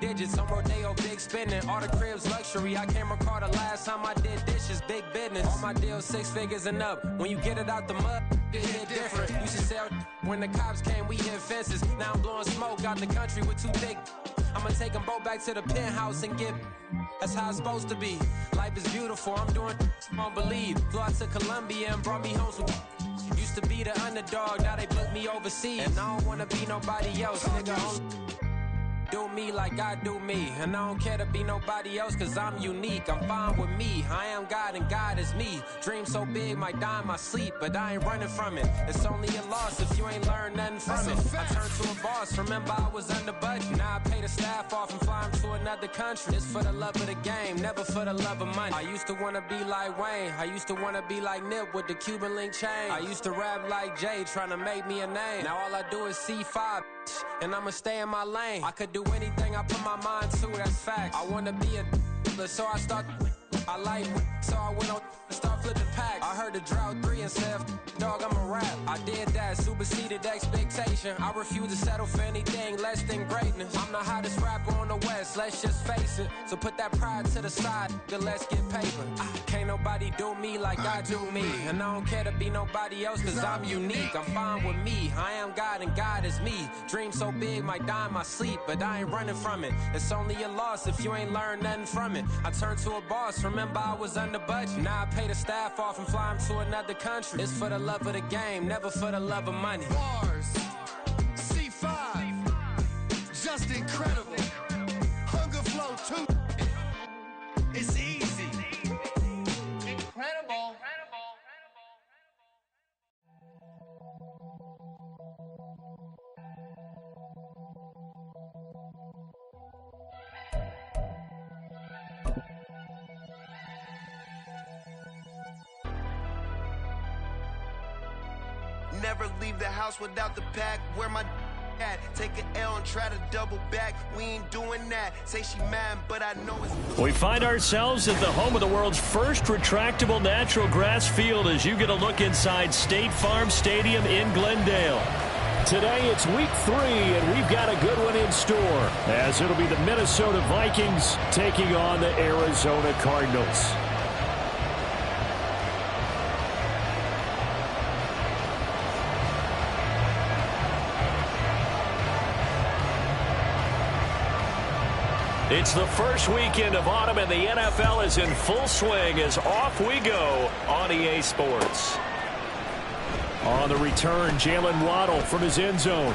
digits on Rodeo, big spending. All the cribs luxury. I can't recall the last time I did dishes, big business. All my deals 6 figures and up. When you get it out the mud, it hit different. Used to sell when the cops came, we hit fences. Now I'm blowing smoke out the country with 2 thick. I'ma take them both back to the penthouse and get. That's how it's supposed to be. Life is beautiful. I'm doing won't believe. Flew out to Colombia and brought me home some. Used to be the underdog, now they book me overseas. And I don't wanna be nobody else, nigga. Do me like I do me. And I don't care to be nobody else, cause I'm unique. I'm fine with me. I am God and God is me. Dream so big, might die in my sleep, but I ain't running from it. It's only a loss if you ain't learned nothing from it. I turned to a boss, remember I was under budget. Now I pay the staff off and fly them to another country. It's for the love of the game, never for the love of money. I used to wanna be like Wayne. I used to wanna be like Nip with the Cuban link chain. I used to rap like Jay, trying to make me a name. Now all I do is C5, and I'ma stay in my lane. I could do anything I put my mind to, that's fact. I wanna be a so I start. I like, so I went on and start flipping packs. I heard the drought 3 and said, dog, I'm a rap. I did that, superseded expectation. I refuse to settle for anything less than greatness. I'm the hottest rapper on the West, let's just face it. So put that pride to the side, then let's get paper. Can't nobody do me like I do me. And I don't care to be nobody else, cause I'm unique. I'm fine with me, I am God and God is me. Dream so big, might die in my sleep, but I ain't running from it. It's only a loss if you ain't learned nothing from it. I turned to a boss, remember I was under budget. Now I pay the staff off and fly them to another country. It's for the love of the game, never for the love of money. Bars, C5, just incredible. Hunger Flow 2, it's easy. Incredible. Never leave the house without the pack. Where my at? Take an L and try to double back. We ain't doing that. Say she mad, but I know it's. We find ourselves at the home of the world's first retractable natural grass field as you get a look inside State Farm Stadium in Glendale. Today it's week 3, and we've got a good one in store, as it'll be the Minnesota Vikings taking on the Arizona Cardinals. It's the first weekend of autumn, and the NFL is in full swing as off we go on EA Sports. On the return, Jalen Waddle from his end zone.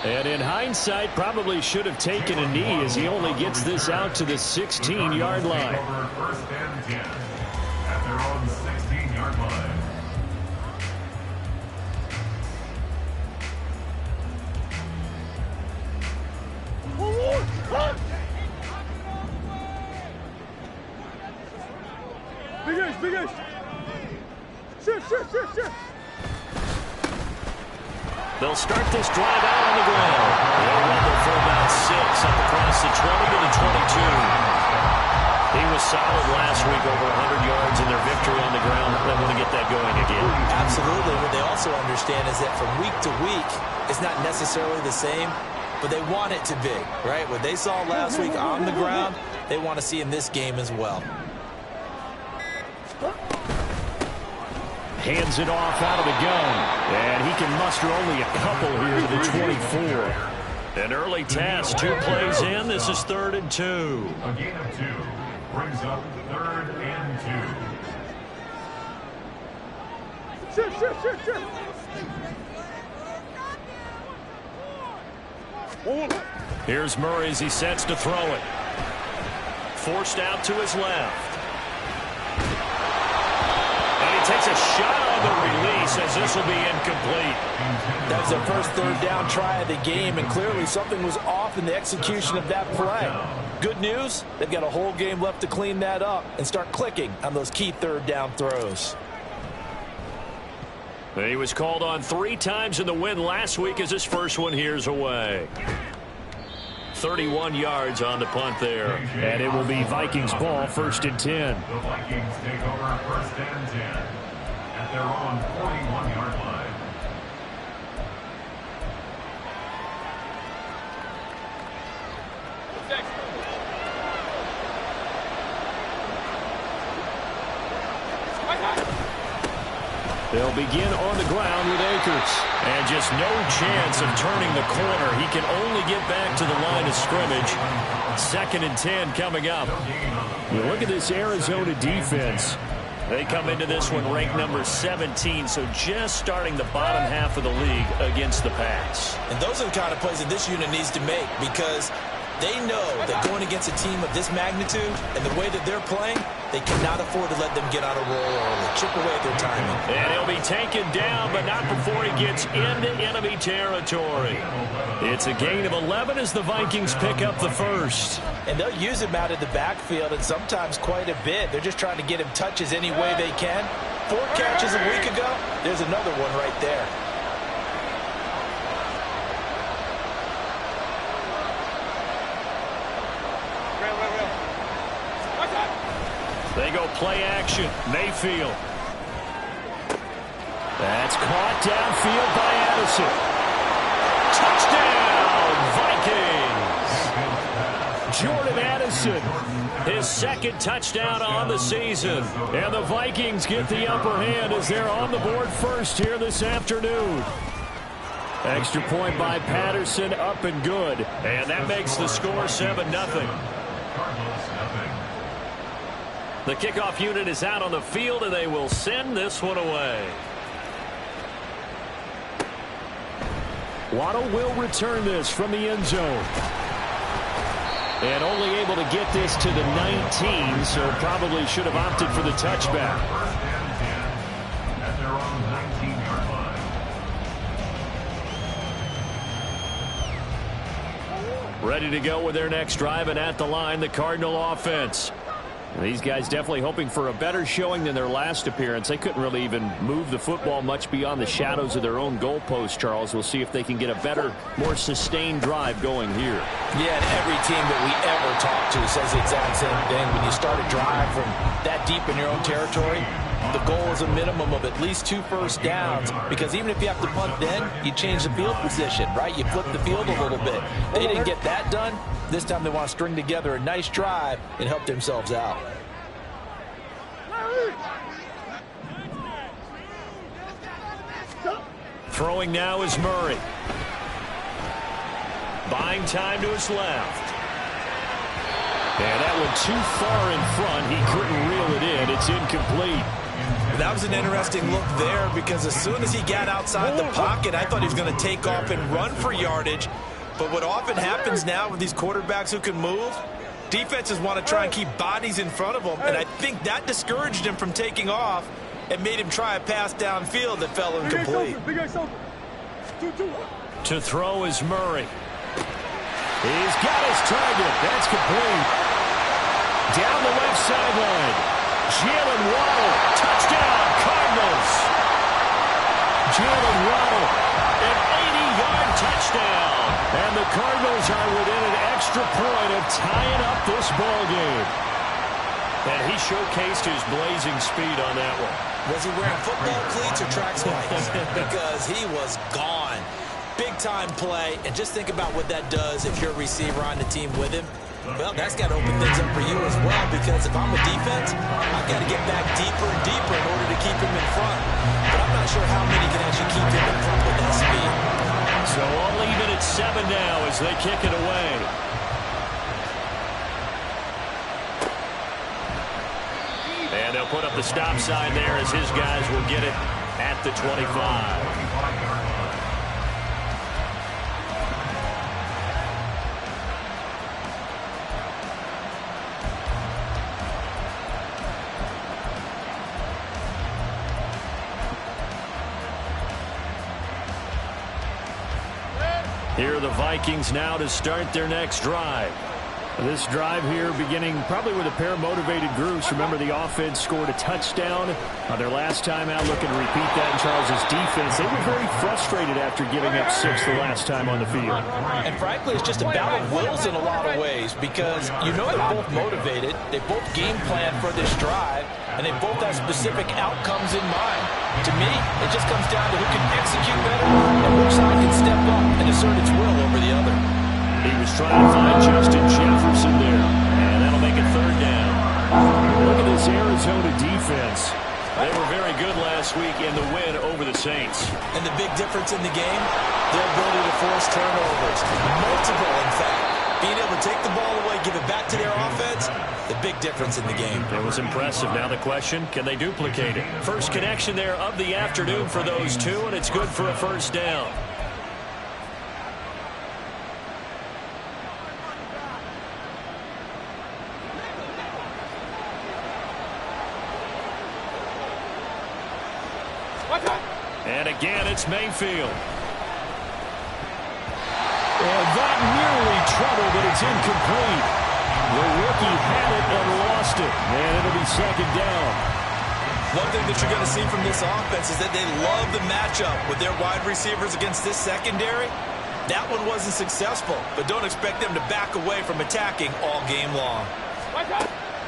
And in hindsight, probably should have taken a knee as he only gets this out to the 16-yard line. First and 10 at their own 16-yard line. Big Ace. Shift. They'll start this drive out on the ground. They'll run it for about 6 up across the 20 to the 22. He was solid last week, over 100 yards in their victory on the ground. They want to get that going again. Absolutely. What they also understand is that from week to week, it's not necessarily the same, but they want it to be, right? What they saw last week on the ground, they want to see in this game as well. Hands it off out of the gun, and he can muster only a couple here to the 24. An early task, 2 plays in. This is 3rd and 2. A gain of 2 brings up 3rd and 2. Here's Murray as he sets to throw it. Forced out to his left. And he takes a shot on the release as this will be incomplete. That was their first 3rd down try of the game, and clearly something was off in the execution of that play. Good news, they've got a whole game left to clean that up and start clicking on those key 3rd down throws. He was called on 3 times in the win last week as his first one here's away. 31 yards on the punt there. And it will be Vikings ball, 1st and 10. The Vikings take over 1st and 10 at their own 41-yard line. They'll begin on the ground with Akers. And just no chance of turning the corner. He can only get back to the line of scrimmage. 2nd and 10 coming up. You look at this Arizona defense. They come into this one ranked number 17, so just starting the bottom half of the league against the pass. And those are the kind of plays that this unit needs to make, because they know that going against a team of this magnitude and the way that they're playing, they cannot afford to let them get on a roll early. Chip away at their timing. And he'll be taken down, but not before he gets into enemy territory. It's a gain of 11 as the Vikings pick up the first. And they'll use him out of the backfield, and sometimes quite a bit. They're just trying to get him touches any way they can. 4 catches a week ago. There's another one right there. They go play action. Mayfield. That's caught downfield by Addison. Touchdown, Vikings. Jordan Addison, his 2nd touchdown on the season. And the Vikings get the upper hand as they're on the board first here this afternoon. Extra point by Patterson, up and good. And that makes the score 7-0. The kickoff unit is out on the field, and they will send this one away. Waddle will return this from the end zone. And only able to get this to the 19, so probably should have opted for the touchback. At their own 19-yard line. Ready to go with their next drive, and at the line, the Cardinal offense. These guys definitely hoping for a better showing than their last appearance. They couldn't really even move the football much beyond the shadows of their own goalpost, Charles. We'll see if they can get a better, more sustained drive going here. Yeah, and every team that we ever talk to says the exact same thing. When you start a drive from that deep in your own territory, the goal is a minimum of at least 2 first downs, because even if you have to punt then, you change the field position, right? You flip the field a little bit. They didn't get that done. This time they want to string together a nice drive and help themselves out. Throwing now is Murray. Buying time to his left. And that one too far in front. He couldn't reel it in. It's incomplete. That was an interesting look there, because as soon as he got outside the pocket, I thought he was going to take off and run for yardage. But what often happens now with these quarterbacks who can move, defenses want to try and keep bodies in front of them, and I think that discouraged him from taking off and made him try a pass downfield that fell incomplete. To throw is Murray. He's got his target. That's complete. Down the left sideline. Jalen Waddle. Touchdown, Cardinals. Jalen Waddle. An 80-yard touchdown. And the Cardinals are within an extra point of tying up this ball game. And he showcased his blazing speed on that one. Was he wearing football cleats or track spikes? Because he was gone. Big-time play, and just think about what that does if you're a receiver on the team with him. Well, that's got to open things up for you as well, because if I'm a defense, I've got to get back deeper and deeper in order to keep him in front. But I'm not sure how many can actually keep him in front with that speed. So all even at 7 now as they kick it away. And they'll put up the stop sign there as his guys will get it at the 25. Here are the Vikings now to start their next drive. This drive here beginning probably with a pair of motivated groups. Remember, the offense scored a touchdown on their last time out. Looking to repeat that in Charles's defense. They were very frustrated after giving up 6 the last time on the field. And frankly, it's just a battle of wills in a lot of ways, because you know they're both motivated. They both game plan for this drive, and they both have specific outcomes in mind. To me, it just comes down to who can execute better and which side can step up and assert its will over the other. He was trying to find Justin Jefferson. They were very good last week in the win over the Saints. And the big difference in the game, their ability to force turnovers. Multiple, in fact. Being able to take the ball away, give it back to their offense, the big difference in the game. It was impressive. Now the question, can they duplicate it? First connection there of the afternoon for those two, and it's good for a first down. And again, it's Mayfield. And that nearly trouble, but it's incomplete. The rookie had it and lost it. And it'll be second down. One thing that you're going to see from this offense is that they love the matchup with their wide receivers against this secondary. That one wasn't successful, but don't expect them to back away from attacking all game long.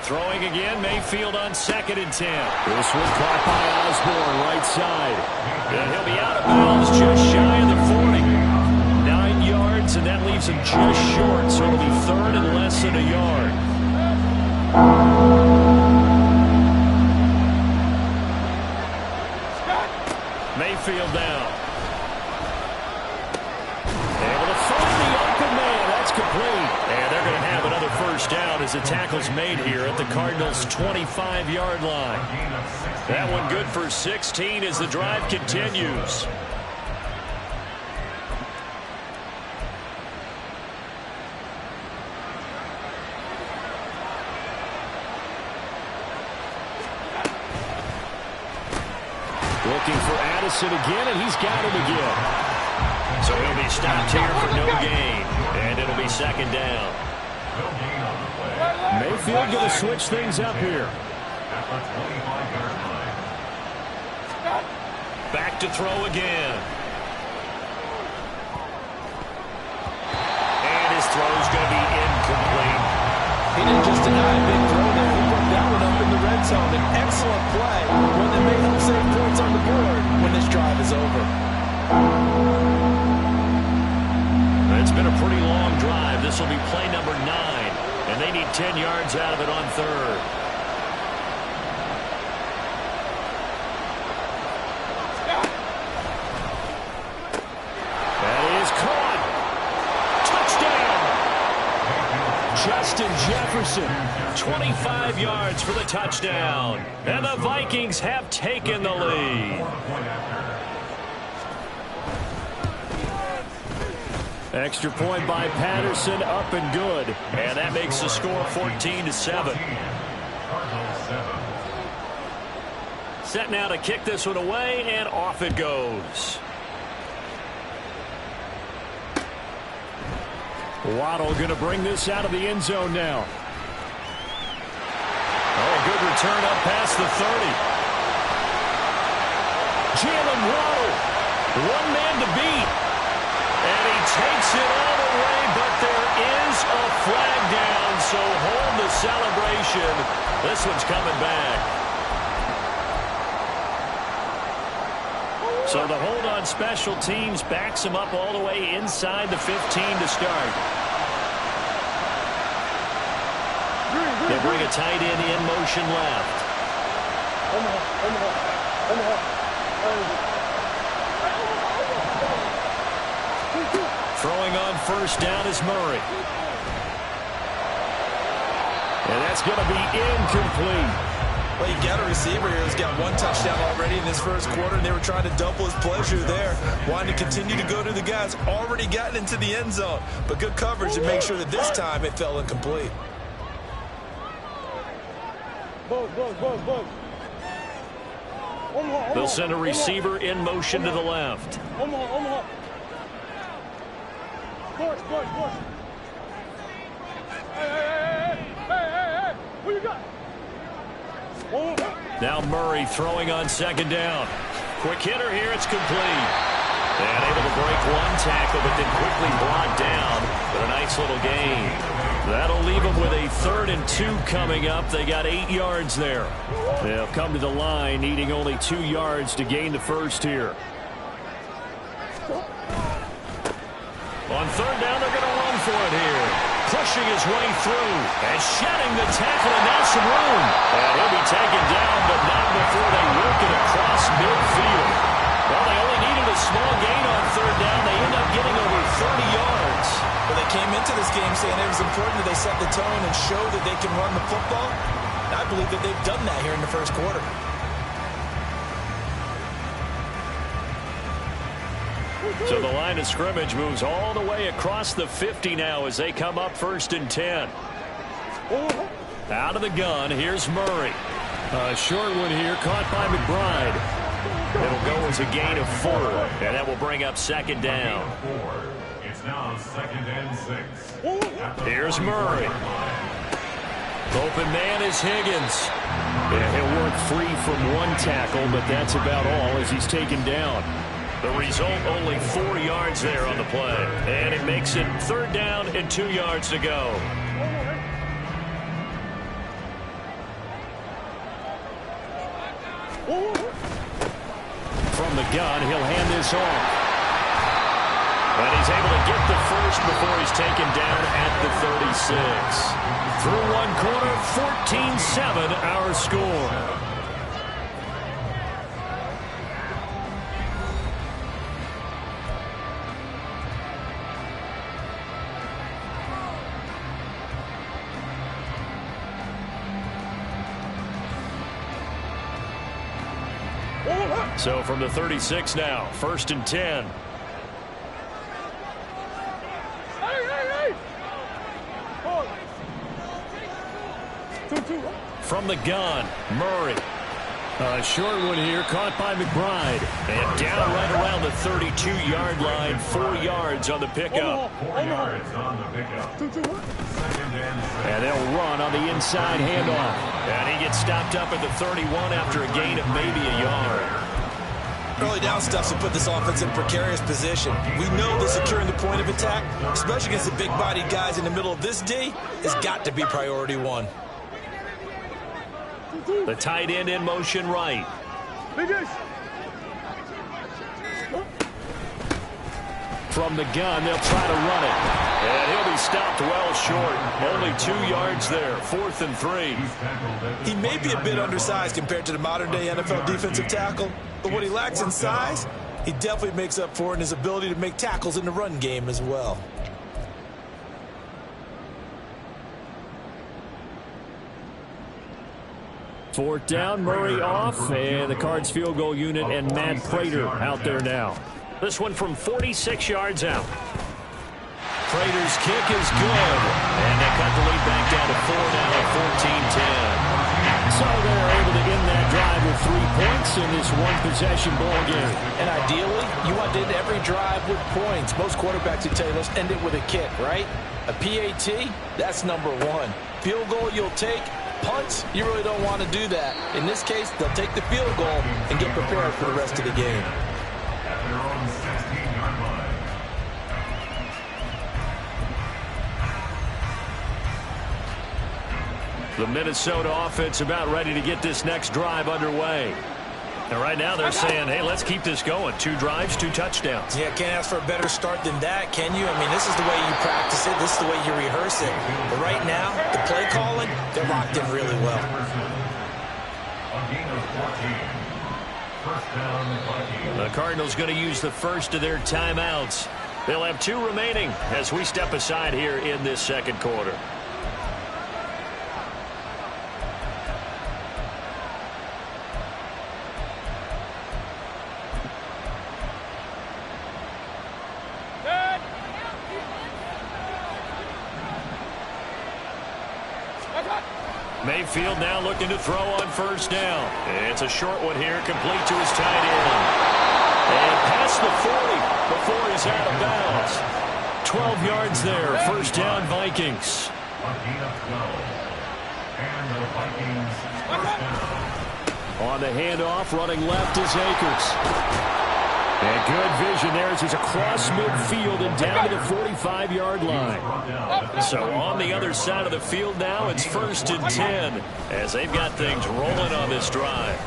Throwing again, Mayfield on 2nd and 10. This one caught by Osborne, right side. And he'll be out of bounds just shy of the 40. 9 yards, and that leaves him just short, so it'll be 3rd and less than a yard. Mayfield down. Able to find the open man. That's complete. And they're going to have another first down as the tackle's made here at the Cardinals' 25-yard line. That one good for 16 as the drive continues. Looking for Addison again, and he's got him again. So he'll be stopped here for no gain, and it'll be second down. Mayfield going to switch things up here. Back to throw again. And his throw's going to be incomplete. He didn't just deny a big throw there. He put that one up in the red zone. An excellent play, one that may help save points on the board when this drive is over. It's been a pretty long drive. This will be play number 9, and they need 10 yards out of it on 3rd. That is caught. Touchdown! Justin Jefferson, 25 yards for the touchdown. And the Vikings have taken the lead. Extra point by Patterson, up and good. And that makes the score 14-7. Set now to kick this one away, and off it goes. Waddle going to bring this out of the end zone now. Oh, good return up past the 30. Jalen Waddle, one man to beat. And he takes it all the way, but there is a flag down, so hold the celebration. This one's coming back. So the hold on special teams backs him up all the way inside the 15 to start. They bring a tight end in motion left. Throwing on first down is Murray. And that's going to be incomplete. Well, you got a receiver here who's got 1 touchdown already in this first quarter, and they were trying to double his pleasure there. Wanting to continue to go to the guys already gotten into the end zone. But good coverage to make sure that this time it fell incomplete. They'll send a receiver in motion to the left. Who you got? Now Murray throwing on second down. Quick hitter here, it's complete. And able to break one tackle, but then quickly brought down. But a nice little gain. That'll leave them with a 3rd and 2 coming up. They got 8 yards there. They'll come to the line, needing only 2 yards to gain the first here. On 3rd down, they're going to run for it here. Push pushing his way through and shedding the tackle, and now some room. And he'll be taken down, but not before they work it across midfield. Well, they only needed a small gain on third down. They end up getting over 30 yards. Well, they came into this game saying it was important that they set the tone and show that they can run the football. And I believe that they've done that here in the first quarter. So the line of scrimmage moves all the way across the 50 now as they come up 1st and 10. Out of the gun, here's Murray. A short one here, caught by McBride. It'll go as a gain of 4, and that will bring up 2nd down. It's now 2nd and 6. Here's Murray. Open man is Higgins. Yeah, he'll work free from one tackle, but that's about all as he's taken down. The result, only 4 yards there on the play. And it makes it 3rd down and 2 yards to go. From the gun, he'll hand this off. And he's able to get the first before he's taken down at the 36. Through one quarter, 14-7 our score. So from the 36 now, 1st and 10. From the gun, Murray. A short one here, caught by McBride. And down right around the 32-yard line, 4 yards on the pickup. 4 yards on the pickup. 2nd and 6. And they'll run on the inside handoff. And he gets stopped up at the 31 after a gain of maybe a yard. Early down stuff to put this offense in precarious position. We know that securing the point of attack, especially against the big-bodied guys in the middle of this D, has got to be priority 1. The tight end in motion right. From the gun, they'll try to run it. And he'll be stopped well short. Only 2 yards there. 4th and 3. He may be a bit undersized compared to the modern-day NFL defensive tackle, but what he lacks in size, he definitely makes up for in his ability to make tackles in the run game as well. Fourth down, Murray off, and the Cards field goal unit and Matt Prater out there now. This one from 46 yards out. Prater's kick is good, and they cut the lead back down to 4 now at 14-10. So they're able to end that drive with 3 points in this one-possession ball game. And ideally, you want to end every drive with points. Most quarterbacks would tell you, let's end it with a kick, right? A PAT, that's number 1. Field goal you'll take. Punts, you really don't want to do that. In this case, they'll take the field goal and get prepared for the rest of the game. At their own 16-yard line. The Minnesota offense about ready to get this next drive underway. And right now they're saying, hey, let's keep this going. 2 drives, 2 touchdowns. Yeah, can't ask for a better start than that, can you? I mean, this is the way you practice it. This is the way you rehearse it. But right now, the play calling, they're locked in really well. A gain of 14. First down, Vikings. The Cardinals going to use the first of their timeouts. They'll have 2 remaining as we step aside here in this second quarter. Mayfield now looking to throw on first down. It's a short one here, complete to his tight end. And past the 40 before he's out of bounds. 12 yards there, first down Vikings. A gain of 12. And the Vikings first down. On the handoff, running left is Akers. And good vision there as he's across midfield and down to the 45-yard line. So on the other side of the field now, it's 1st and 10 as they've got things rolling on this drive.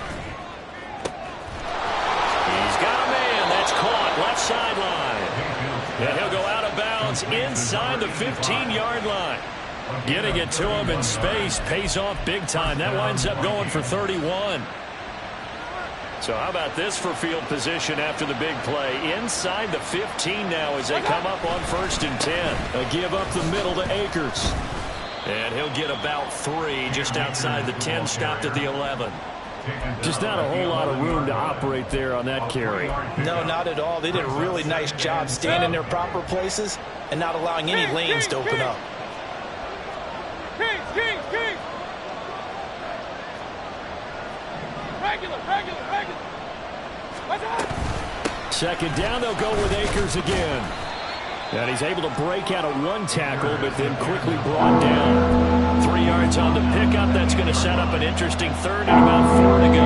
He's got a man that's caught left sideline. And he'll go out of bounds inside the 15-yard line. Getting it to him in space pays off big time. That winds up going for 31. So how about this for field position after the big play? Inside the 15 now as they come up on 1st and 10. A give up the middle to Akers. And he'll get about 3 just outside the 10, stopped at the 11. Just not a whole lot of room to operate there on that carry. No, not at all. They did a really nice job staying in their proper places and not allowing any lanes to open up. Kings. Regular. Second down, they'll go with Akers again. And he's able to break out of 1 tackle, but then quickly brought down. 3 yards on the pickup. That's going to set up an interesting 3rd and about 4 to go.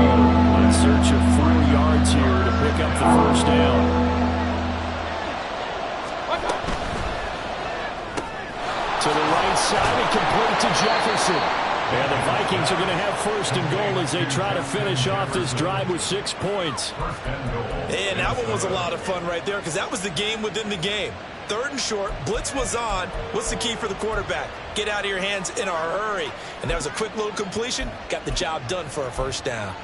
In search of 4 yards here to pick up the 1st down. To the right side and complete to Jefferson. And the Vikings are going to have 1st and goal as they try to finish off this drive with 6 points. And that one was a lot of fun right there because that was the game within the game. 3rd and short, blitz was on. What's the key for the quarterback? Get out of your hands in a hurry. And that was a quick little completion. Got the job done for a 1st down.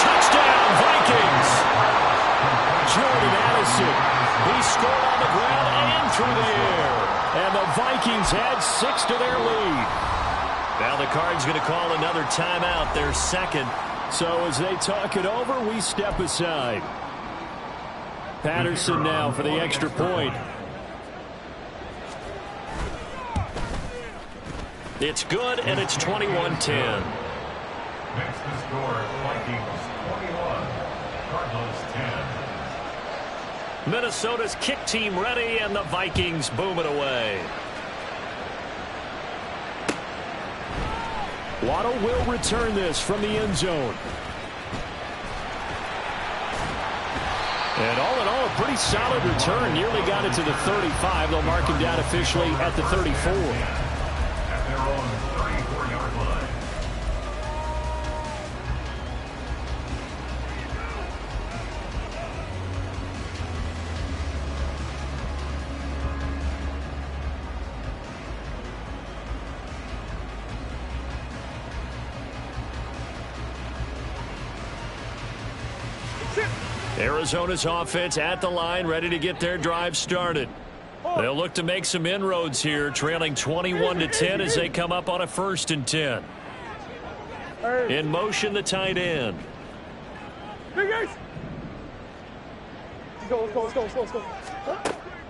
Touchdown, Vikings! Jordan Addison. He scored on the ground and through the air. And the Vikings had 6 to their lead. Now the Cards going to call another timeout, their 2nd. So as they talk it over, we step aside. Patterson now for the extra point. It's good, and it's 21-10. Makes the score Vikings 21, Cardinals 10. Minnesota's kick team ready, and the Vikings boom it away. Waddle will return this from the end zone. And all in all, a pretty solid return. Nearly got it to the 35. They'll mark him down officially at the 34. At their own 34-yard line. Arizona's offense at the line, ready to get their drive started. They'll look to make some inroads here, trailing 21-10 as they come up on a 1st and 10. In motion, the tight end. Let's go.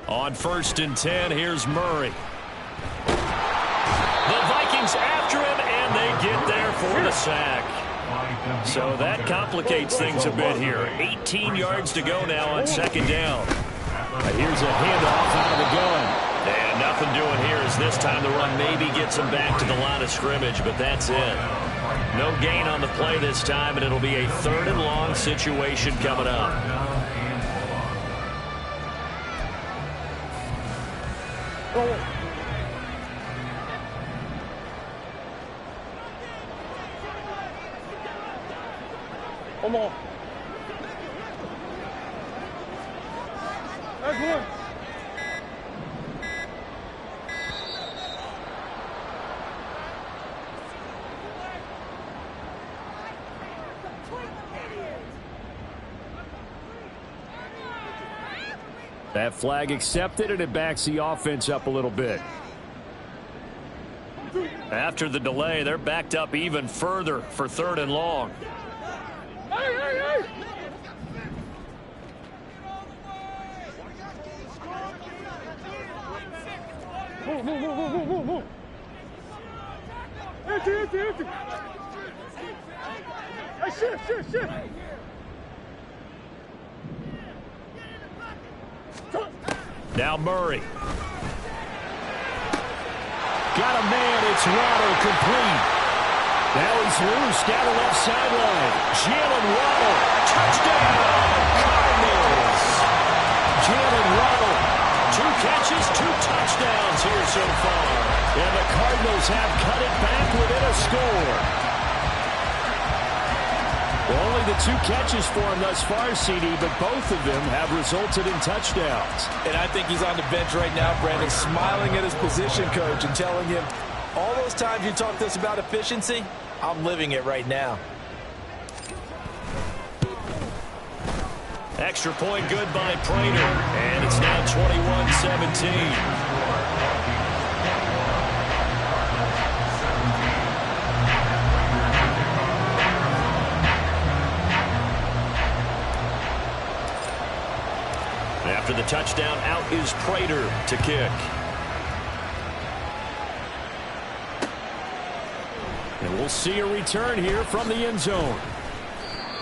On 1st and 10, here's Murray. The Vikings after him, and they get there for the sack. So that complicates things a bit here. 18 yards to go now on 2nd down. Here's a handoff out of the gun. And nothing doing here as this time the run maybe gets him back to the line of scrimmage, but that's it. No gain on the play this time, and it'll be a 3rd and long situation coming up. Come on. That's one. That flag accepted, and it backs the offense up a little bit. After the delay, they're backed up even further for 3rd and long. Hey! Move. Empty. Hey, shift. Now Murray. Got a man, it's Waddle, complete. Now he's loose down the left sideline. Jalen Waddle, touchdown, Cardinals. Jalen Waddle, 2 catches, 2 touchdowns here so far. And the Cardinals have cut it back within a score. only the 2 catches for him thus far, CD, but both of them have resulted in touchdowns. And I think he's on the bench right now, Brandon, smiling at his position coach and telling him, all those times you talked to us about efficiency, I'm living it right now. Extra point good by Prater, and it's now 21-17. After the touchdown, out is Prater to kick. And we'll see a return here from the end zone.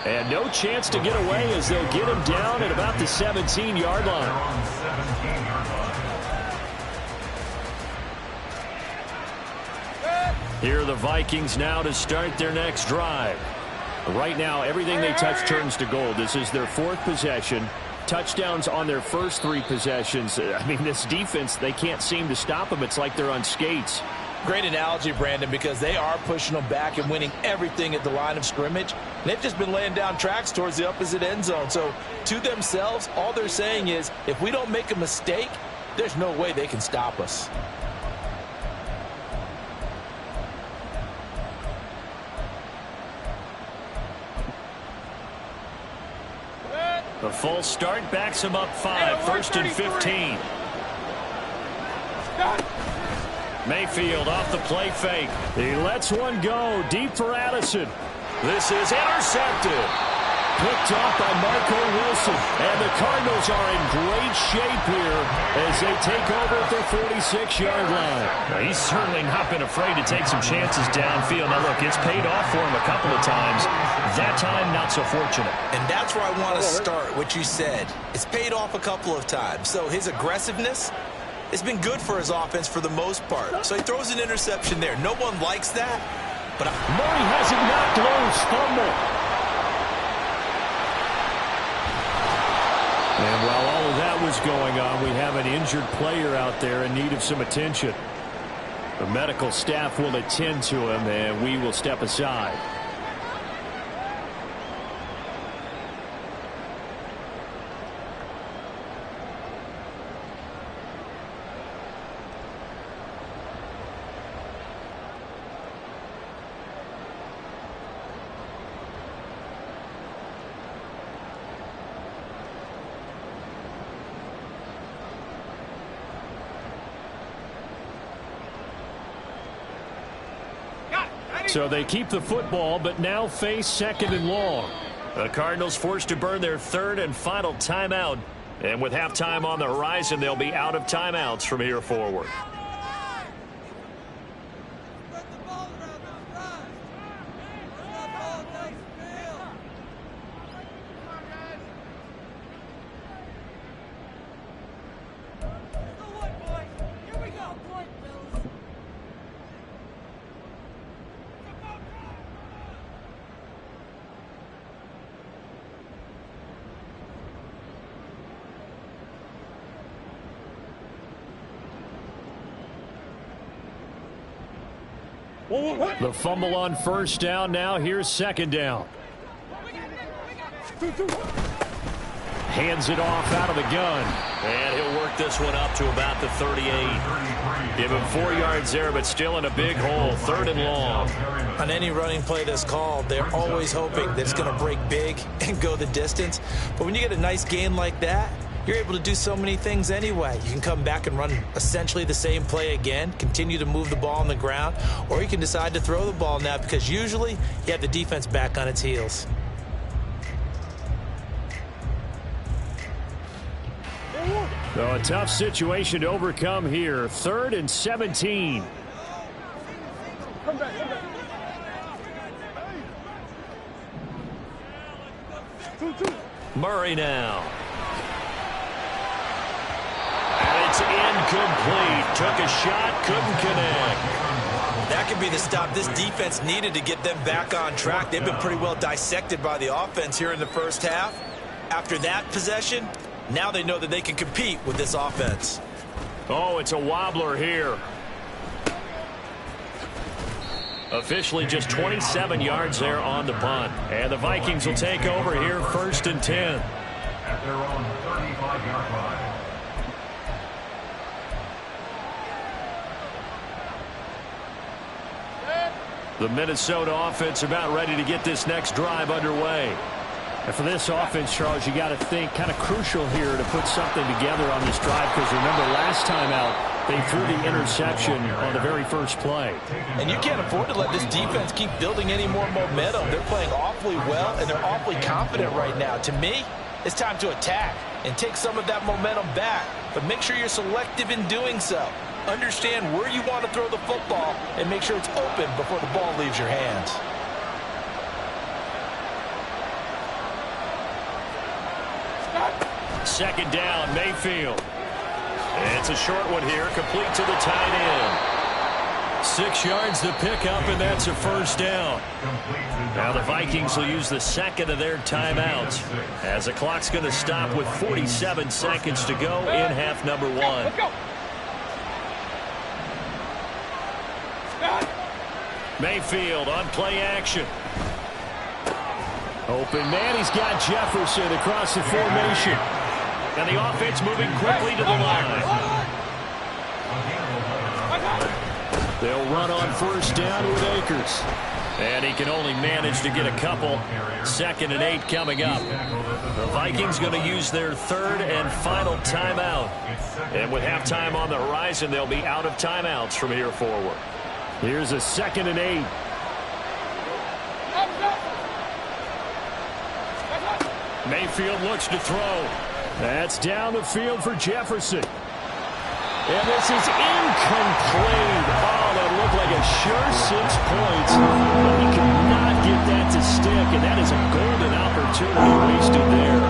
And no chance to get away as they'll get him down at about the 17-yard line. Here are the Vikings now to start their next drive. Right now, everything they touch turns to gold. This is their 4th possession. Touchdowns on their first 3 possessions. I mean, this defense, they can't seem to stop them. It's like they're on skates. Great analogy, Brandon, because they are pushing them back and winning everything at the line of scrimmage. And they've just been laying down tracks towards the opposite end zone. So to themselves, all they're saying is, if we don't make a mistake, there's no way they can stop us. The false start backs him up 5, 1st and 15. Mayfield off the play fake. He lets one go deep for Addison. This is intercepted. Picked off by Marco Wilson. And the Cardinals are in great shape here as they take over at their 46-yard line. Well, he's certainly not been afraid to take some chances downfield. Now, look, it's paid off for him a couple of times. That time, not so fortunate. And that's where I want to start, what you said. It's paid off a couple of times. So his aggressiveness has been good for his offense for the most part. So he throws an interception there. No one likes that. But Murray has it knocked loose. Fumble. And while all of that was going on, we have an injured player out there in need of some attention. The medical staff will attend to him, and we will step aside. So they keep the football, but now face 2nd and long. The Cardinals forced to burn their 3rd and final timeout. And with halftime on the horizon, they'll be out of timeouts from here forward. The fumble on 1st down. Now here's 2nd down. Hands it off out of the gun. And he'll work this one up to about the 38. Give him 4 yards there, but still in a big hole. 3rd and long. On any running play that's called, they're always hoping that it's going to break big and go the distance. But when you get a nice gain like that, you're able to do so many things anyway. You can come back and run essentially the same play again, continue to move the ball on the ground, or you can decide to throw the ball now because usually you have the defense back on its heels. So a tough situation to overcome here. 3rd and 17. Come back. Murray now. And it's incomplete. Took a shot, couldn't connect. That could be the stop this defense needed to get them back on track. They've been pretty well dissected by the offense here in the first half. After that possession, now they know that they can compete with this offense. Oh, it's a wobbler here. Officially just 27 yards there on the punt. And the Vikings will take over here 1st and 10. At their own 35-yard line. The Minnesota offense about ready to get this next drive underway. And for this offense, Charles, you got to think kind of crucial here to put something together on this drive, because remember last time out they threw the interception on the very first play. And you can't afford to let this defense keep building any more momentum. They're playing awfully well, and they're awfully confident right now. To me, it's time to attack and take some of that momentum back, but make sure you're selective in doing so. Understand where you want to throw the football and make sure it's open before the ball leaves your hands. Second down, Mayfield. It's a short one here, complete to the tight end. 6 yards to pick up, and that's a first down. Now the Vikings will use the second of their timeouts, as the clock's going to stop with 47 seconds to go in half number 1. Let's go. Mayfield on play action. Open man, he's got Jefferson across the formation. And the offense moving quickly to the line. They'll run on first down with Akers. And he can only manage to get a couple. 2nd and 8 coming up. The Vikings going to use their 3rd and final timeout. And with halftime on the horizon, they'll be out of timeouts from here forward. Here's a 2nd and 8. Mayfield looks to throw. That's down the field for Jefferson. And this is incomplete. Oh, that looked like a sure 6 points. But he could not get that to stick, and that is a golden opportunity wasted there.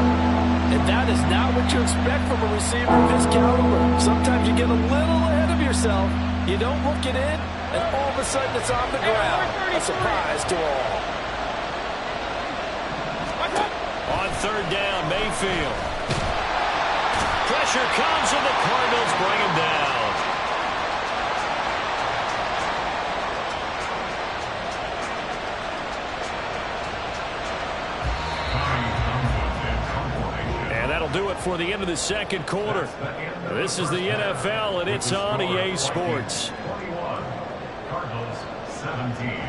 And that is not what you expect from a receiver of his caliber. Sometimes you get a little ahead of yourself. You don't look it in, and all of a sudden it's on the ground. A surprise to all. On 3rd down, Mayfield. Pressure comes, and the Cardinals bring him down. And that'll do it for the end of the second quarter. This is the NFL, and it's on EA Sports. 21, Cardinals 17.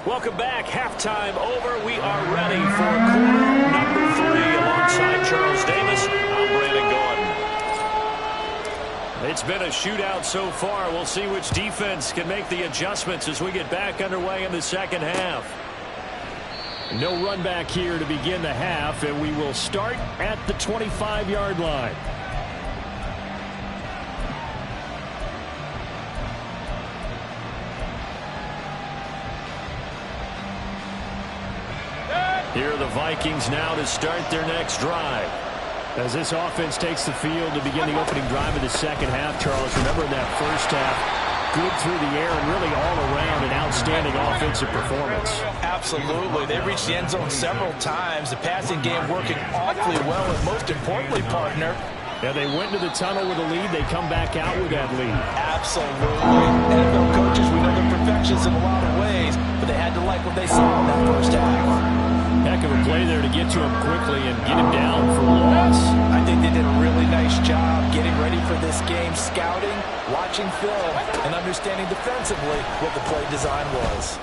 Welcome back. Halftime over. We are ready for quarter number 3. Alongside Charles Davis, I'm Brandon Gordon. It's been a shootout so far. We'll see which defense can make the adjustments as we get back underway in the second half. No run back here to begin the half, and we will start at the 25-yard line. Here are the Vikings now to start their next drive. As this offense takes the field to begin the opening drive of the second half, Charles, remember in that first half, good through the air and really all around an outstanding offensive performance. Absolutely. They reached the end zone several times. The passing game working awfully well, and most importantly, partner, yeah, they went to the tunnel with a lead. They come back out with that lead. Absolutely. NFL coaches, we know they're perfectionists in a lot of ways, but they had to like what they saw in that first half. Heck of a play there to get to him quickly and get him down for a loss. I think they did a really nice job getting ready for this game, scouting, watching film, and understanding defensively what the play design was.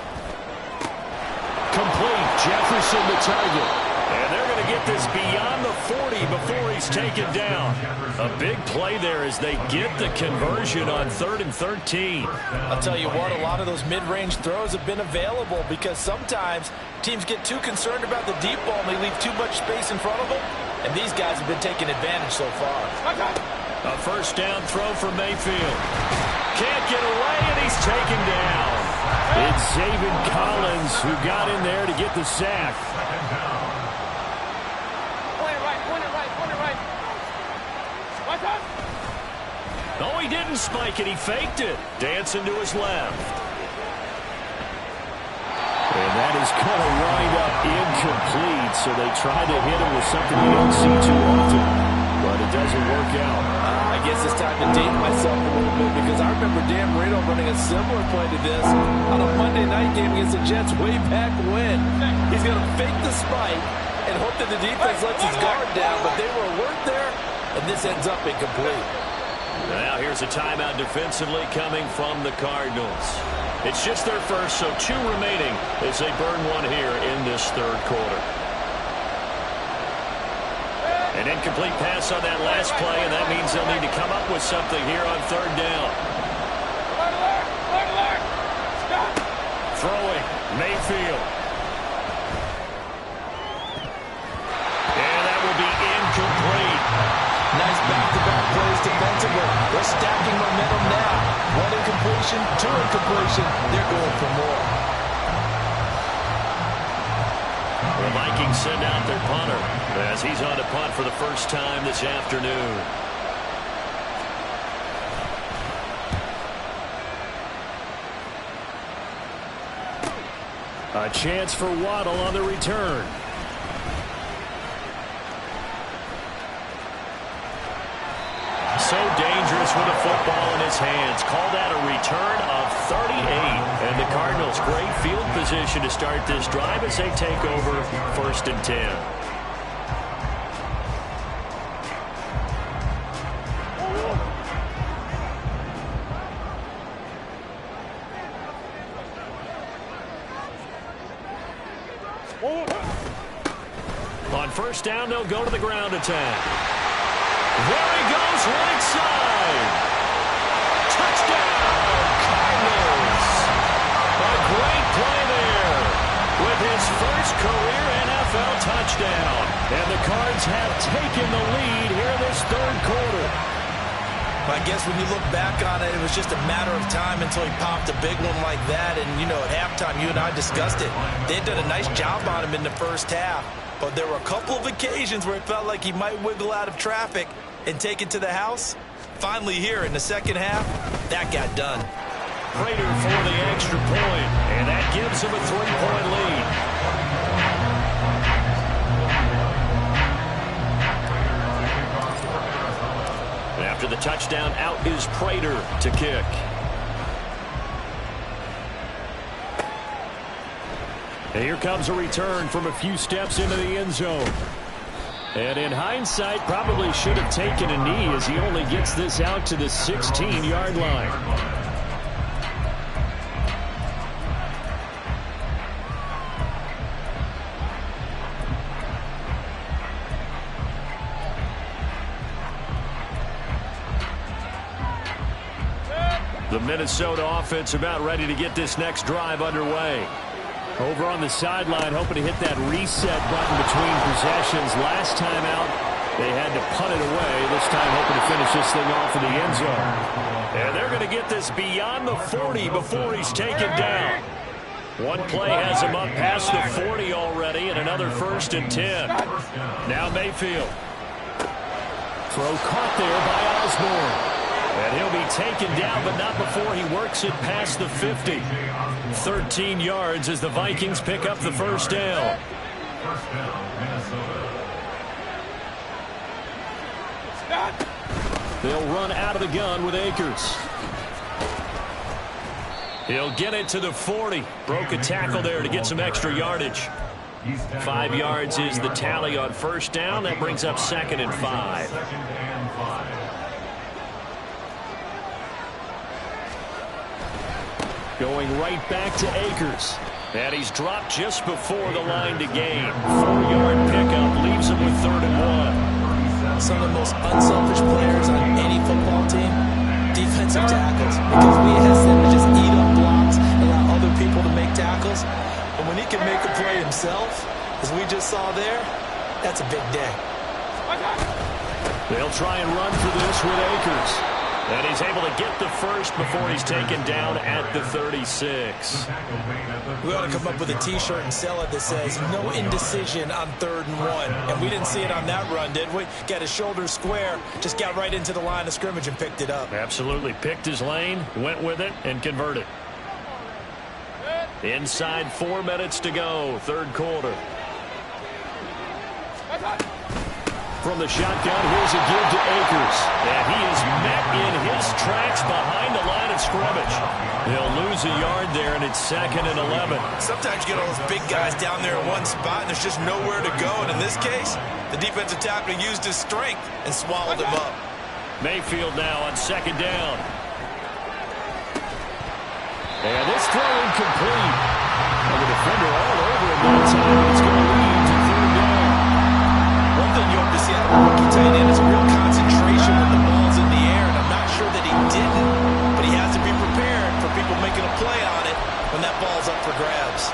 Complete. Jefferson the target. And they're going to get this beyond the 40 before he's taken down. A big play there as they get the conversion on 3rd and 13. I'll tell you what, a lot of those mid-range throws have been available because sometimes teams get too concerned about the deep ball and they leave too much space in front of them. And these guys have been taking advantage so far. A first down throw for Mayfield. Can't get away, and he's taken down. It's Zaven Collins who got in there to get the sack. No, he didn't spike it. He faked it. Dancing to his left. And that is going to wind up incomplete, so they tried to hit him with something you don't see too often, but it doesn't work out. I guess it's time to date myself a little bit because I remember Dan Marino running a similar play to this on a Monday night game against the Jets way back when. He's going to fake the spike and hope that the defense lets his guard down, but they were alert there, and this ends up incomplete. Now here's a timeout defensively coming from the Cardinals. It's just their first, so 2 remaining as they burn one here in this third quarter. An incomplete pass on that last play, and that means they'll need to come up with something here on third down. Throwing, Mayfield. And that will be incomplete. Nice back-to-back plays defensively. They're stacking momentum now. 1 incompletion, 2 incompletion. They're going for more. The Vikings send out their punter as he's on to punt for the first time this afternoon. A chance for Waddle on the return. So dangerous with a football in his hands. Call that a return of 38. And the Cardinals, great field position to start this drive as they take over 1st and 10. On 1st down, they'll go to the ground attack. There he goes, right side. Touchdown, Cardinals. A great play there with his first career NFL touchdown. And the Cards have taken the lead here in this third quarter. I guess when you look back on it, it was just a matter of time until he popped a big one like that. And, you know, at halftime, you and I discussed it. They did a nice job on him in the first half. But there were a couple of occasions where it felt like he might wiggle out of traffic and take it to the house. Finally here in the second half, that got done. Prater for the extra point, and that gives him a 3-point lead. After the touchdown, out is Prater to kick. And here comes a return from a few steps into the end zone. And in hindsight, probably should have taken a knee as he only gets this out to the 16-yard line. The Minnesota offense about ready to get this next drive underway. Over on the sideline, hoping to hit that reset button between possessions. Last time out, they had to punt it away. This time hoping to finish this thing off in the end zone. And they're going to get this beyond the 40 before he's taken down. One play has him up past the 40 already, and another 1st and 10. Now Mayfield. Throw caught there by Osborne. And he'll be taken down, but not before he works it past the 50. 13 yards as the Vikings pick up the 1st down. They'll run out of the gun with Akers. He'll get it to the 40. Broke a tackle there to get some extra yardage. 5 yards is the tally on 1st down. That brings up 2nd and 5. Going right back to Akers. And he's dropped just before the line to gain. 4-yard pickup leaves him with 3rd and 1. Some of the most unselfish players on any football team, defensive tackles. Because we ask them to just eat up blocks, allow other people to make tackles. And when he can make a play himself, as we just saw there, that's a big day. They'll try and run for this with Akers. And he's able to get the first before he's taken down at the 36. We ought to come up with a T-shirt and sell it that says, no indecision on 3rd and 1. And we didn't see it on that run, did we? Got his shoulders square, just got right into the line of scrimmage and picked it up. Absolutely. Picked his lane, went with it, and converted. Inside 4 minutes to go, 3rd quarter. From the shotgun, here's a give to Akers. And he is met in his tracks behind the line of scrimmage. They'll lose a yard there, and it's 2nd and 11. Sometimes you get all those big guys down there in one spot, and there's just nowhere to go. And in this case, the defensive tackle used his strength and swallowed him up. Mayfield now on 2nd down. And this throw incomplete. And the defender all over him that time. It's going to lead to 3rd down. One thing you hope to see out of a rookie tight end is a real concentration when the ball's in the air, and I'm not sure that he didn't, but he has to be prepared for people making a play on it when that ball's up for grabs.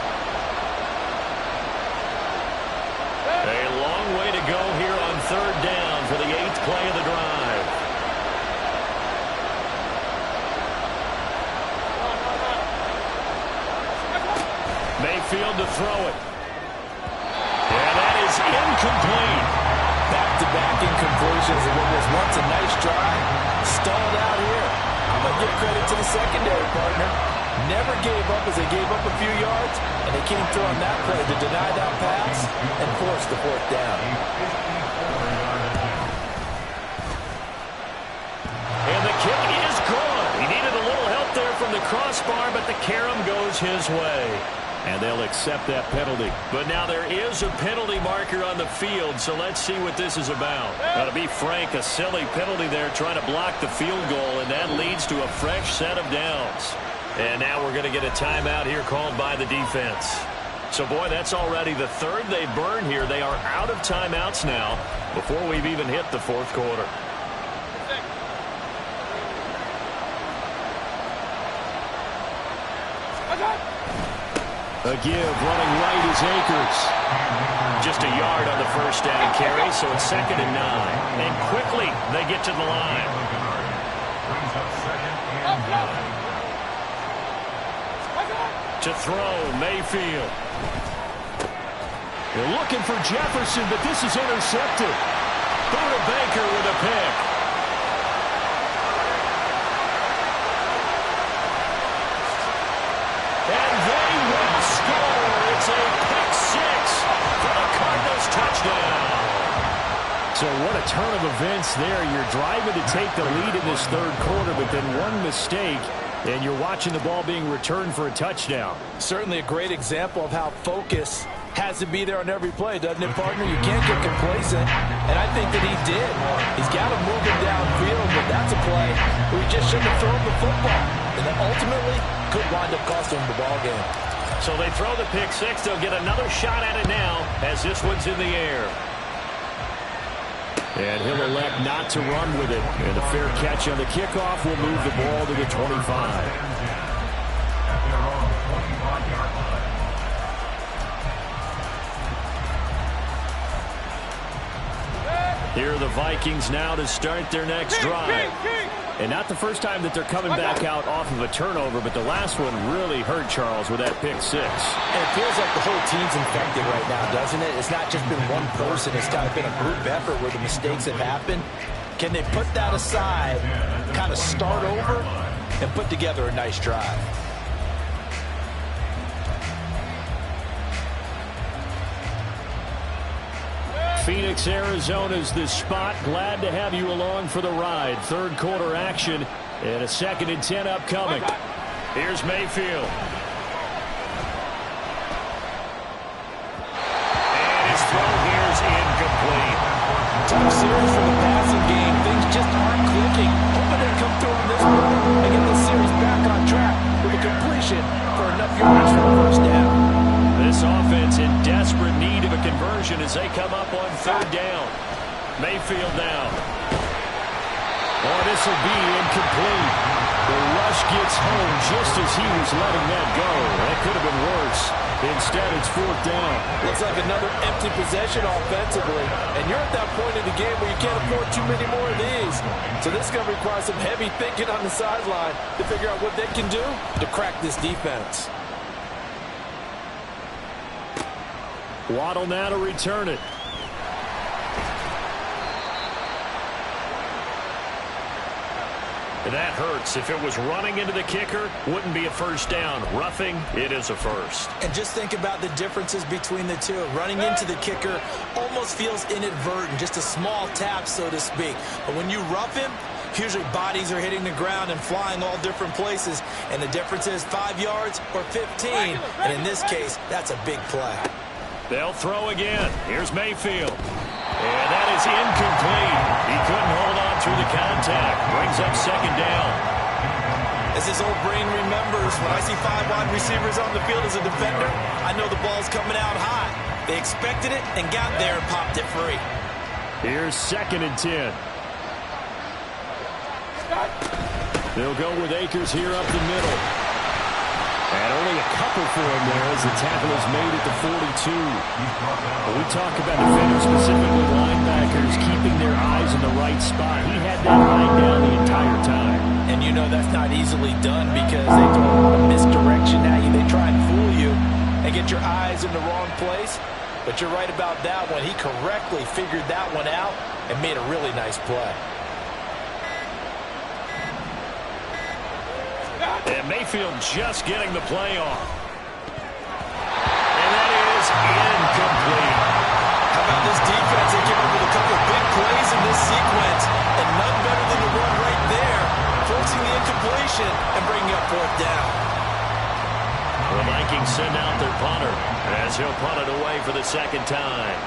A long way to go here on 3rd down for the 8th play of the drive. Mayfield to throw it. And that is incomplete. Back-to-back incompletions of what was once a nice drive. Stalled out here. I'm going to give credit to the secondary partner. Never gave up as they gave up a few yards, and they came through on that play to deny that pass and force the 4th down. And the kick is good. He needed a little help there from the crossbar, but the carom goes his way. And they'll accept that penalty. But now there is a penalty marker on the field, so let's see what this is about. Now, to be frank, a silly penalty there trying to block the field goal, and that leads to a fresh set of downs. And now we're going to get a timeout here called by the defense. So, boy, that's already the 3rd they burn here. They are out of timeouts now before we've even hit the 4th quarter. A give, running right is Akers. Just a yard on the 1st down carry, so it's 2nd and 9. And quickly, they get to the line. To throw, Mayfield. They're looking for Jefferson, but this is intercepted. Buda Baker with a pick. It's a pick 6 for the Cardinals touchdown. So what a turn of events there. You're driving to take the lead in this 3rd quarter, but then one mistake, and you're watching the ball being returned for a touchdown. Certainly a great example of how focus has to be there on every play, doesn't it, partner? You can't get complacent, and I think that he did. He's got to move him downfield, but that's a play where he just shouldn't have thrown the football, and then ultimately could wind up costing him the ball game. So they throw the pick 6. They'll get another shot at it now as this one's in the air. And he'll elect not to run with it. And a fair catch on the kickoff will move the ball to the 25. Here are the Vikings now to start their next drive. And not the first time that they're coming back out off of a turnover, but the last one really hurt Charles with that pick 6. And it feels like the whole team's infected right now, doesn't it? It's not just been one person. It's kind of been a group effort where the mistakes have happened. Can they put that aside, kind of start over, and put together a nice drive? Phoenix, Arizona's the spot. Glad to have you along for the ride. 3rd quarter action and a 2nd and 10 upcoming. Here's Mayfield. And his throw here is incomplete. Tough series for the passing game. Things just aren't clicking. Hoping they come through on this one and get the series back on track with a completion for enough yards for the 1st down. This offense in desperate need of a conversion as they come up on 3rd down. Mayfield now. Oh, this will be incomplete. The rush gets home just as he was letting that go. That could have been worse. Instead, it's 4th down. Looks like another empty possession offensively. And you're at that point in the game where you can't afford too many more of these. So this is going to require some heavy thinking on the sideline to figure out what they can do to crack this defense. Waddle now to return it. That hurts. If it was running into the kicker, wouldn't be a first down. Roughing, it is a first. And just think about the differences between the two. Running into the kicker almost feels inadvertent, just a small tap, so to speak. But when you rough him, usually bodies are hitting the ground and flying all different places. And the difference is 5 yards or 15. And in this case, that's a big play. They'll throw again. Here's Mayfield. And that is incomplete. He couldn't hold on through the contact. Brings up 2nd down. As his old brain remembers, when I see 5 wide receivers on the field as a defender, I know the ball's coming out high. They expected it and got there and popped it free. Here's 2nd and 10. They'll go with Akers here up the middle. And only a couple for him there as the tackle is made at the 42. When we talk about defenders, specifically linebackers, keeping their eyes in the right spot. He had that line down the entire time. And you know that's not easily done because they throw a lot of misdirection at you. They try and fool you and get your eyes in the wrong place. But you're right about that one. He correctly figured that one out and made a really nice play. And Mayfield just getting the play off. And that is incomplete. How about this defense? They came up with a couple of big plays in this sequence, and none better than the one right there, forcing the incompletion and bringing up 4th down. The Vikings send out their punter as he'll punt it away for the 2nd time.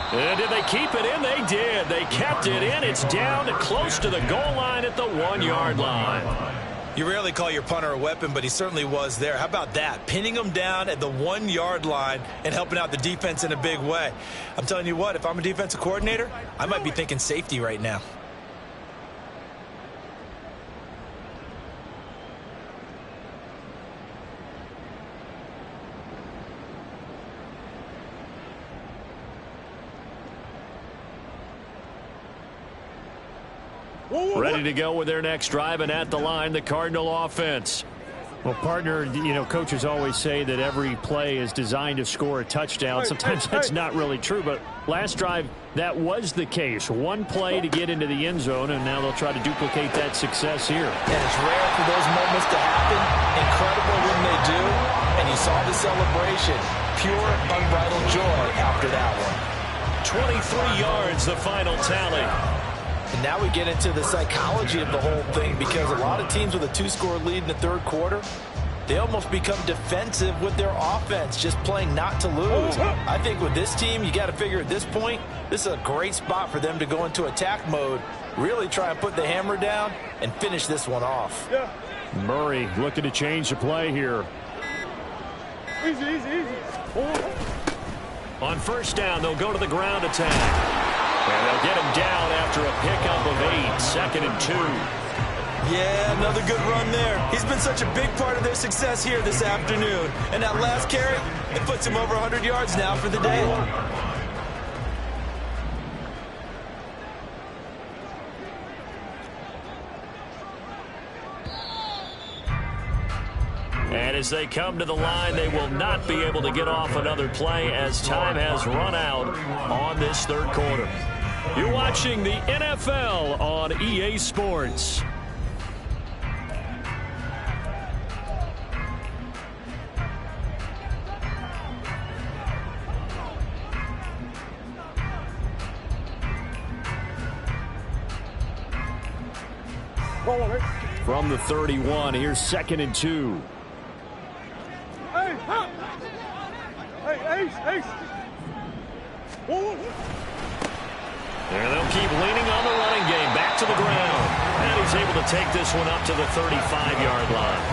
And did they keep it in? They did. They kept it in. It's down to close to the goal line at the 1-yard line. You rarely call your punter a weapon, but he certainly was there. How about that? Pinning him down at the 1-yard line and helping out the defense in a big way. I'm telling you what, if I'm a defensive coordinator, I might be thinking safety right now. Ready to go with their next drive, and at the line, the Cardinal offense. Well, partner, you know, coaches always say that every play is designed to score a touchdown. Sometimes that's not really true, but last drive, that was the case. One play to get into the end zone, and now they'll try to duplicate that success here. And it's rare for those moments to happen. Incredible when they do. And you saw the celebration. Pure, unbridled joy after that one. 23 yards, the final tally. And now we get into the psychology of the whole thing, because a lot of teams with a 2-score lead in the 3rd quarter, they almost become defensive with their offense, just playing not to lose. I think with this team, you got to figure at this point, this is a great spot for them to go into attack mode, really try and put the hammer down and finish this one off. Murray looking to change the play here. Easy. On 1st down, they'll go to the ground attack. And they'll get him down after a pickup of 8, 2nd and 2. Yeah, another good run there. He's been such a big part of their success here this afternoon. And that last carry, it puts him over 100 yards now for the day. And as they come to the line, they will not be able to get off another play as time has run out on this 3rd quarter. You're watching the NFL on EA Sports. From the 31, here's 2nd and 2. Ace. And they'll keep leaning on the running game. Back to the ground. And he's able to take this one up to the 35-yard line.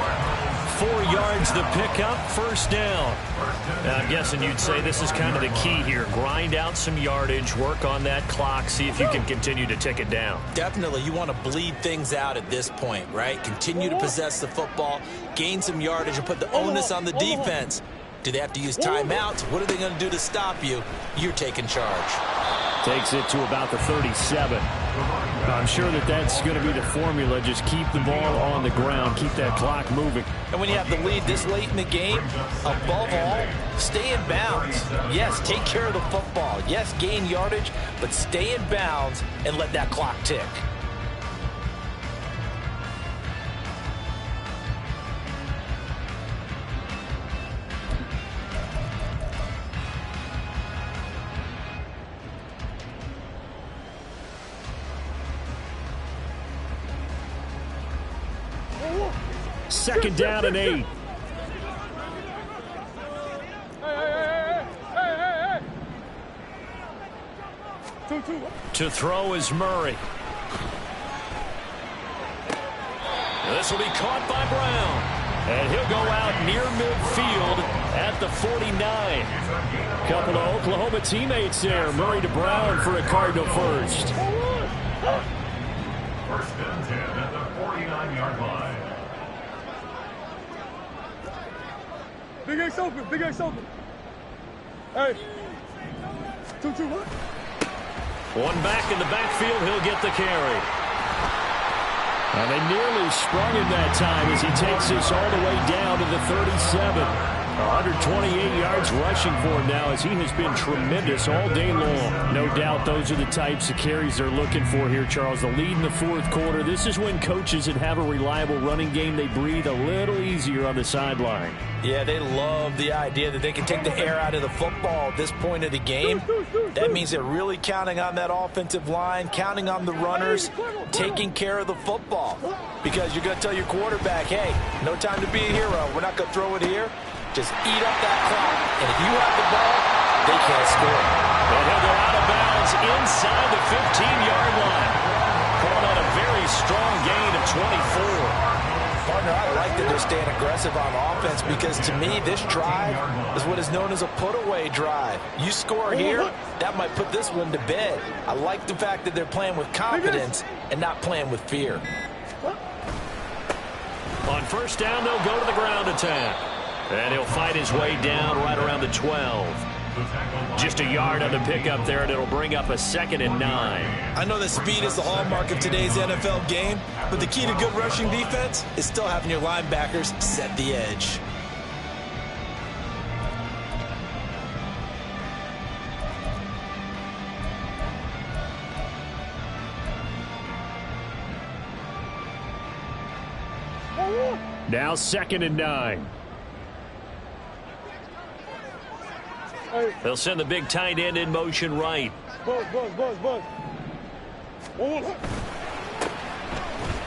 4 yards the pickup, first down. Now, I'm guessing you'd say this is kind of the key here. Grind out some yardage, work on that clock, see if you can continue to tick it down. Definitely. You want to bleed things out at this point, right? Continue to possess the football, gain some yardage, and put the onus on the defense. Do they have to use timeouts? What are they going to do to stop you? You're taking charge. Takes it to about the 37. I'm sure that's going to be the formula. Just keep the ball on the ground. Keep that clock moving. And when you have the lead this late in the game, above all, stay in bounds. Yes, take care of the football. Yes, gain yardage, but stay in bounds and let that clock tick. Second down and 8. To throw is Murray. This will be caught by Brown. And he'll go out near midfield at the 49. Couple of Oklahoma teammates there. Murray to Brown for a Cardinal first. First and 10 at the 49-yard line. Big X open, Big X open. Hey. 2-2, what? One back in the backfield, he'll get the carry. And they nearly sprung him that time as he takes this all the way down to the 37. 128 yards rushing for him now as he has been tremendous all day long. No doubt those are the types of carries they're looking for here, Charles. The lead in the fourth quarter. This is when coaches that have a reliable running game, they breathe a little easier on the sideline. Yeah, they love the idea that they can take the air out of the football at this point of the game. That means they're really counting on that offensive line, counting on the runners, taking care of the football. Because you're going to tell your quarterback, hey, no time to be a hero. We're not going to throw it here. Just eat up that clock. And if you have the ball, they can't score. And he'll go out of bounds inside the 15-yard line. Calling on a very strong gain of 24. Partner, I like that they're staying aggressive on offense because to me, this drive is what is known as a put-away drive. You score here, that might put this one to bed. I like the fact that they're playing with confidence and not playing with fear. On first down, they'll go to the ground attack. And he'll fight his way down right around the 12. Just a yard on the pickup there, and it'll bring up a 2nd and 9. I know that speed is the hallmark of today's NFL game, but the key to good rushing defense is still having your linebackers set the edge. Now 2nd and 9. They'll send the big tight end in motion right. Buzz. And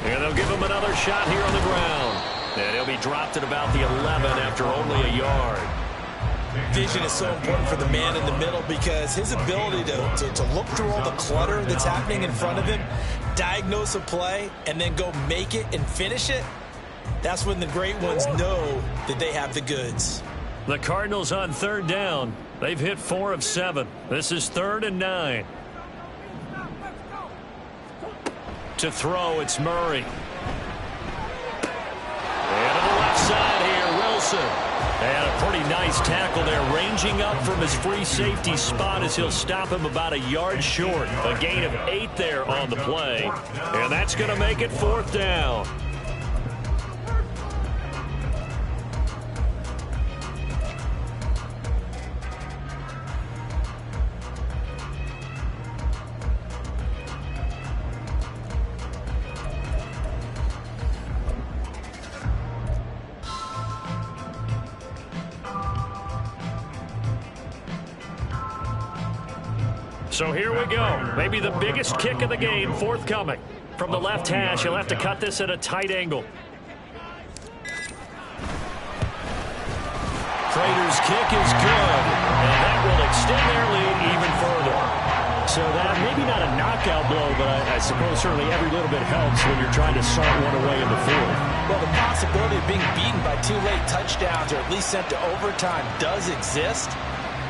they'll give him another shot here on the ground. And he'll be dropped at about the 11 after only a yard. Vision is so important for the man in the middle because his ability to look through all the clutter that's happening in front of him, diagnose a play, and then go make it and finish it, that's when the great ones know that they have the goods. The Cardinals on third down. They've hit 4 of 7. This is 3rd and 9. To throw, it's Murray. And to the left side here, Wilson. And a pretty nice tackle there, ranging up from his free safety spot as he'll stop him about a yard short. A gain of 8 there on the play. And that's going to make it 4th down. So here we go. Maybe the biggest kick of the game forthcoming. From the left hash, he'll have to cut this at a tight angle. Prater's kick is good. And that will extend their lead even further. So that, maybe not a knockout blow, but I suppose certainly every little bit helps when you're trying to salt one away in the fourth. Well, the possibility of being beaten by 2 late touchdowns or at least sent to overtime does exist.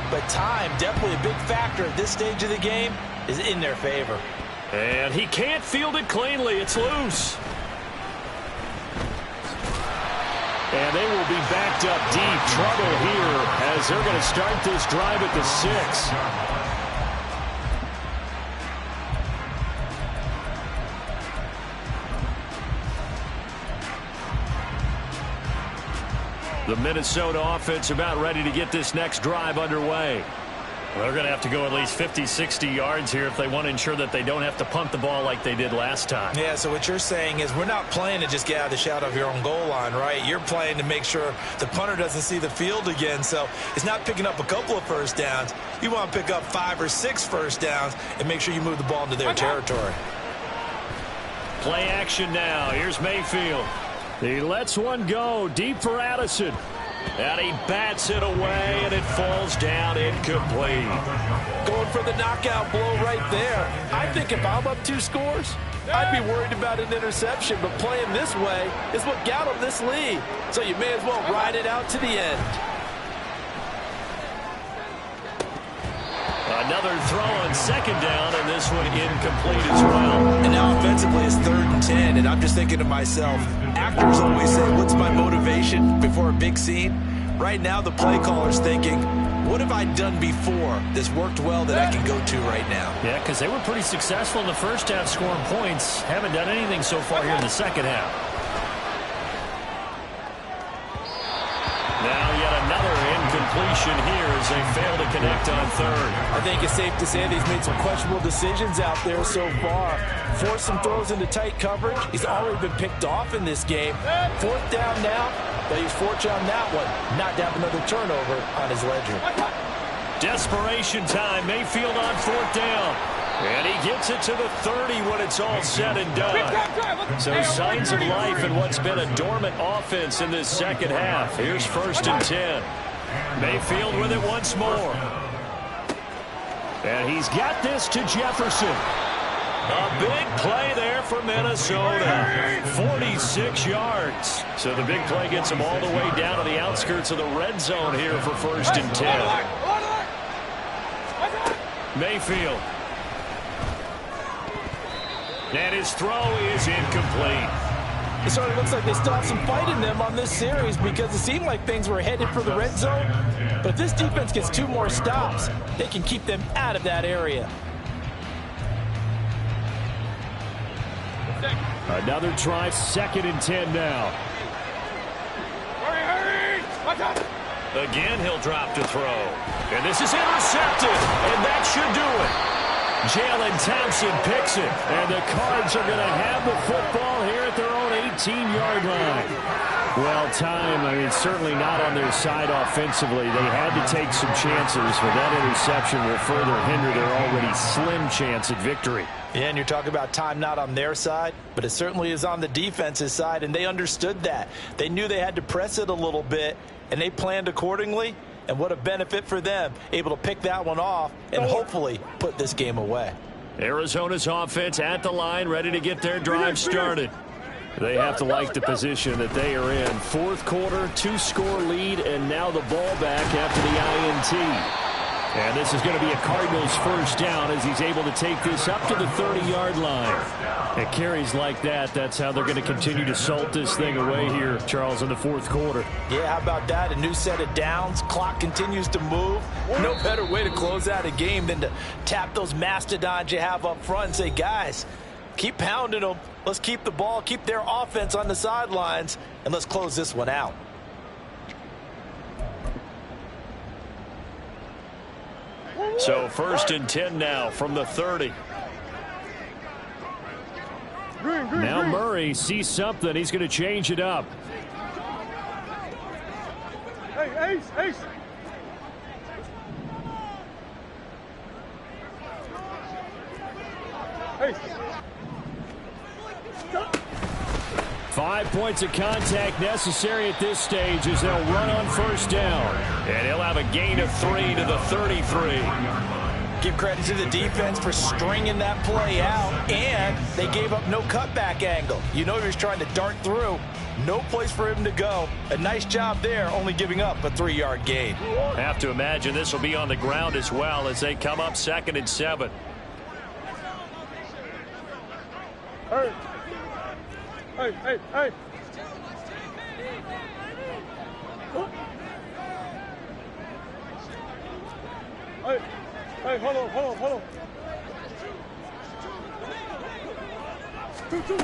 But time, definitely a big factor at this stage of the game, is in their favor. And he can't field it cleanly. It's loose. And they will be backed up deep. Trouble here as they're going to start this drive at the 6. The Minnesota offense about ready to get this next drive underway. Well, they're going to have to go at least 50, 60 yards here if they want to ensure that they don't have to punt the ball like they did last time. Yeah, so what you're saying is we're not playing to just get out of the shadow of your own goal line, right? You're playing to make sure the punter doesn't see the field again. So it's not picking up a couple of first downs. You want to pick up 5 or 6 first downs and make sure you move the ball into their territory. Play action now. Here's Mayfield. He lets one go deep for Addison. And he bats it away, and it falls down incomplete. Going for the knockout blow right there. I think if I'm up 2 scores, I'd be worried about an interception. But playing this way is what got them this lead. So you may as well ride it out to the end. Another throw on 2nd down, and this one incomplete as well. And now offensively it's 3rd and 10, and I'm just thinking to myself, actors always say, what's my motivation before a big scene? Right now the play caller's thinking, what have I done before that's worked well that I can go to right now? Yeah, because they were pretty successful in the first half scoring points. Haven't done anything so far here in the second half. Now yet another incompletion here as they fail to connect on 3rd. I think it's safe to say that he's made some questionable decisions out there so far. Forced some throws into tight coverage. He's already been picked off in this game. 4th down now. But he's fortunate on that one. Not to have another turnover on his ledger. Desperation time. Mayfield on 4th down. And he gets it to the 30 when it's all said and done. So signs of life in what's been a dormant offense in this second half. Here's 1st and 10. Mayfield with it once more. And he's got this to Jefferson. A big play there for Minnesota. 46 yards. So the big play gets them all the way down to the outskirts of the red zone here for 1st and 10. Mayfield. And his throw is incomplete. It sort of looks like they still have some fight in them on this series because it seemed like things were headed for the red zone. But if this defense gets 2 more stops, they can keep them out of that area. Another try, 2nd and 10 now. Again, he'll drop to throw. And this is intercepted, and that should do it. Jalen Thompson picks it, and the Cards are going to have the football here at their own 18-yard line. Well, time, certainly not on their side offensively. They had to take some chances, but that interception will further hinder their already slim chance at victory. Yeah, and you're talking about time not on their side, but it certainly is on the defense's side, and they understood that. They knew they had to press it a little bit, and they planned accordingly. And what a benefit for them, able to pick that one off and hopefully put this game away. Arizona's offense at the line, ready to get their drive started. They have to like the position that they are in. 4th quarter, 2-score lead, and now the ball back after the INT. And this is going to be a Cardinals 1st down as he's able to take this up to the 30-yard line. At carries like that, that's how they're going to continue to salt this thing away here, Charles, in the 4th quarter. Yeah, how about that? A new set of downs. Clock continues to move. No better way to close out a game than to tap those mastodons you have up front and say, guys, keep pounding them. Let's keep the ball, keep their offense on the sidelines, and let's close this one out. So 1st and 10 now from the 30. Now Murray sees something. He's going to change it up. Hey, Ace. 5 points of contact necessary at this stage as they'll run on 1st down. And he'll have a gain of 3 to the 33. Give credit to the defense for stringing that play out, and they gave up no cutback angle. You know he was trying to dart through. No place for him to go. A nice job there, only giving up a 3-yard gain. Have to imagine this will be on the ground as well as they come up 2nd and 7. Hey. Hey, hey, hey. Hey, hey, hold on. 2-2.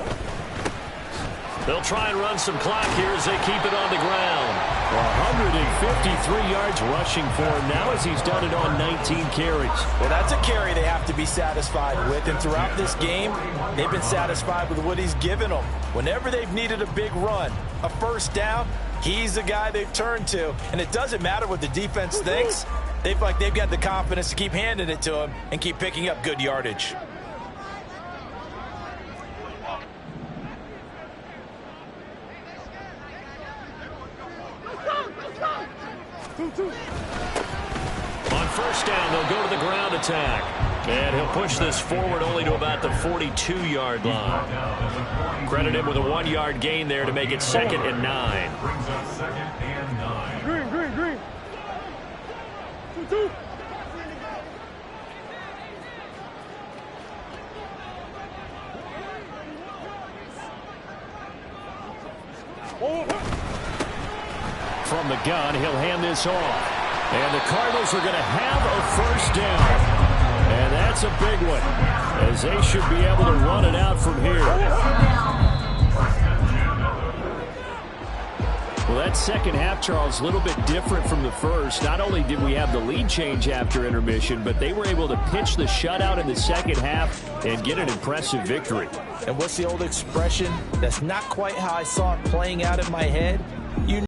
They'll try and run some clock here as they keep it on the ground. 153 yards rushing for him now as he's done it on 19 carries. Well, that's a carry they have to be satisfied with, and throughout this game, they've been satisfied with what he's given them. Whenever they've needed a big run, a first down, he's the guy they've turned to, and it doesn't matter what the defense thinks. They've got the confidence to keep handing it to him and keep picking up good yardage. On first down, they'll go to the ground attack. And he'll push this forward only to about the 42-yard line. Credit him with a 1-yard gain there to make it 2nd and 9. Brings up 2nd and 9. Green. 2-2. From the gun, he'll hand this off. And the Cardinals are going to have a first down. And that's a big one, as they should be able to run it out from here. Well, that second half, Charles, a little bit different from the first. Not only did we have the lead change after intermission, but they were able to pitch the shutout in the second half and get an impressive victory. And what's the old expression? That's not quite how I saw it playing out in my head.